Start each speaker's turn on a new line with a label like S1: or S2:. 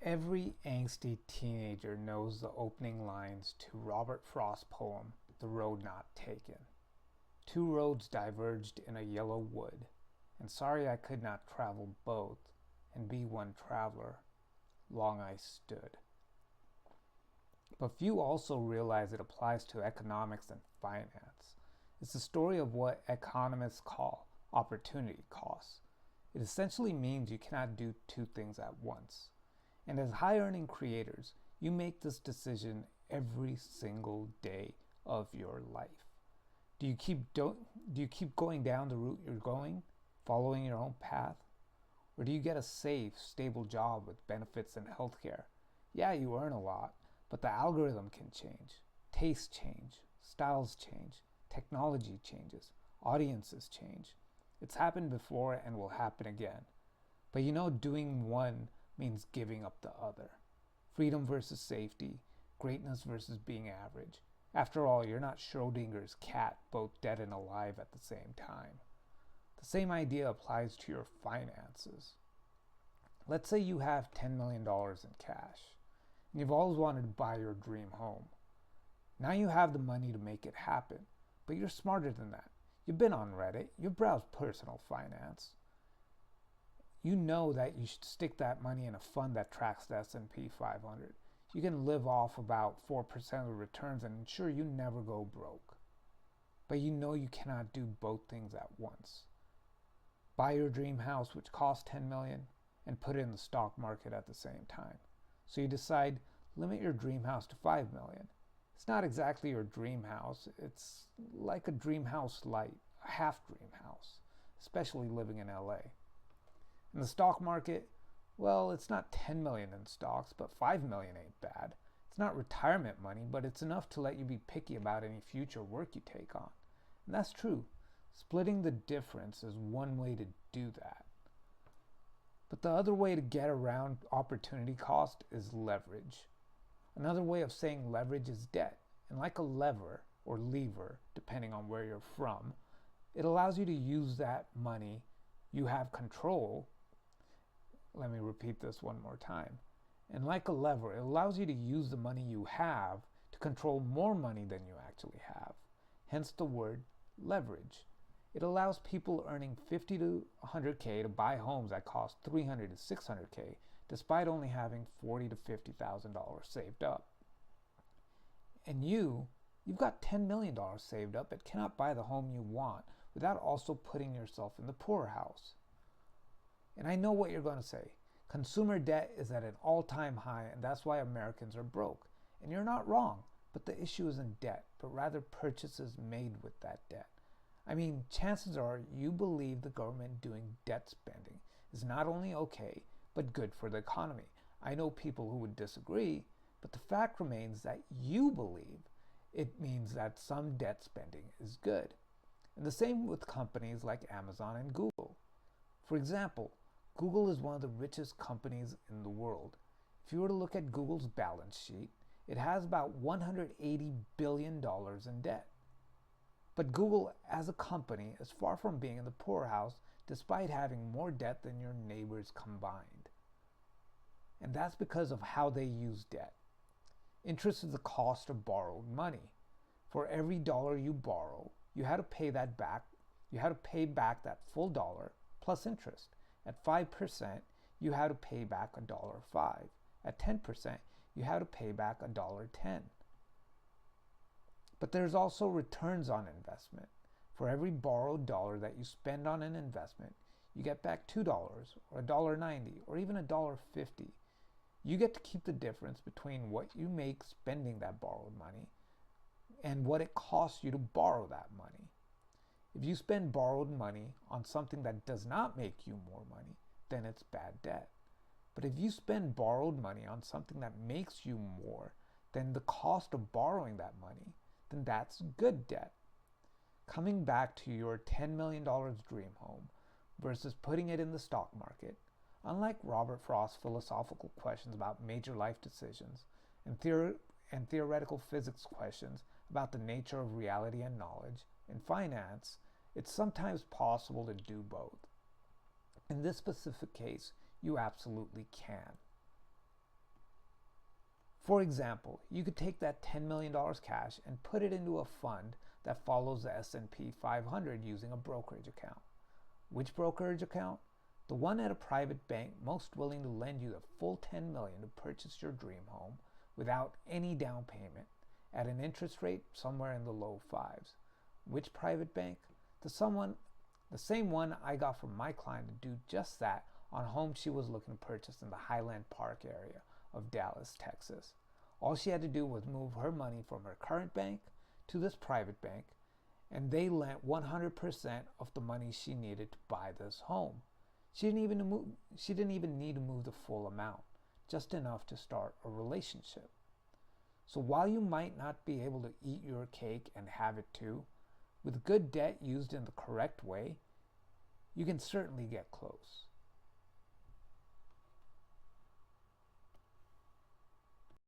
S1: Every angsty teenager knows the opening lines to Robert Frost's poem, The Road Not Taken. Two roads diverged in a yellow wood, and sorry I could not travel both, and be one traveler. Long I stood. But few also realize it applies to economics and finance. It's the story of what economists call opportunity costs. It essentially means you cannot do two things at once. And as high-earning creators, you make this decision every single day of your life. Do you keep going down the route you're going, following your own path? Or do you get a safe, stable job with benefits and healthcare? Yeah, you earn a lot, but the algorithm can change. Tastes change, styles change, technology changes, audiences change. It's happened before and will happen again. But doing one means giving up the other. Freedom versus safety, greatness versus being average. After all, you're not Schrodinger's cat, both dead and alive at the same time. The same idea applies to your finances. Let's say you have $10 million in cash, and you've always wanted to buy your dream home. Now you have the money to make it happen, but you're smarter than that. You've been on Reddit, you've browsed personal finance. You know that you should stick that money in a fund that tracks the S&P 500. You can live off about 4% of the returns and ensure you never go broke. But you know you cannot do both things at once. Buy your dream house, which costs $10 million, and put it in the stock market at the same time. So you decide, limit your dream house to $5 million. It's not exactly your dream house. It's like a dream house light, a half dream house, especially living in LA. In the stock market, well, it's not $10 million in stocks, but $5 million ain't bad. It's not retirement money, but it's enough to let you be picky about any future work you take on. And that's true. Splitting the difference is one way to do that. But the other way to get around opportunity cost is leverage. Another way of saying leverage is debt. And like a lever or lever, depending on where you're from, it allows you to use that money you have control. Let me repeat this one more time. And like a lever, it allows you to use the money you have to control more money than you actually have. Hence the word leverage. It allows people earning $50 to $100K to buy homes that cost $300 to $600K, despite only having $40,000 to $50,000 saved up. And you've got $10 million saved up but cannot buy the home you want without also putting yourself in the poorhouse. And I know what you're going to say. Consumer debt is at an all-time high, and that's why Americans are broke. And you're not wrong, but the issue isn't debt, but rather purchases made with that debt. I mean, chances are you believe the government doing debt spending is not only okay, but good for the economy. I know people who would disagree, but the fact remains that you believe it means that some debt spending is good. And the same with companies like Amazon and Google. For example, Google is one of the richest companies in the world. If you were to look at Google's balance sheet, it has about $180 billion in debt. But Google as a company is far from being in the poorhouse despite having more debt than your neighbors combined. And that's because of how they use debt. Interest is the cost of borrowed money. For every dollar you borrow, you had to pay that back. You had to pay back that full dollar plus interest. At 5%, you had to pay back $1.05. At 10%, you had to pay back $1.10. But there's also returns on investment. For every borrowed dollar that you spend on an investment, you get back $2 or $1.90 or even $1.50. You get to keep the difference between what you make spending that borrowed money and what it costs you to borrow that money. If you spend borrowed money on something that does not make you more money, then it's bad debt. But if you spend borrowed money on something that makes you more than the cost of borrowing that money, then that's good debt. Coming back to your $10 million dream home versus putting it in the stock market, unlike Robert Frost's philosophical questions about major life decisions and theoretical physics questions about the nature of reality and knowledge, in finance, it's sometimes possible to do both. In this specific case, you absolutely can. For example, you could take that $10 million cash and put it into a fund that follows the S&P 500 using a brokerage account. Which brokerage account? The one at a private bank most willing to lend you the full $10 million to purchase your dream home without any down payment at an interest rate somewhere in the low fives. Which private bank? The same one I got from my client to do just that on a home she was looking to purchase in the Highland Park area of Dallas, Texas. All she had to do was move her money from her current bank to this private bank, and they lent 100% of the money she needed to buy this home. She didn't even need to move the full amount, just enough to start a relationship. So while you might not be able to eat your cake and have it too, with good debt used in the correct way, you can certainly get close.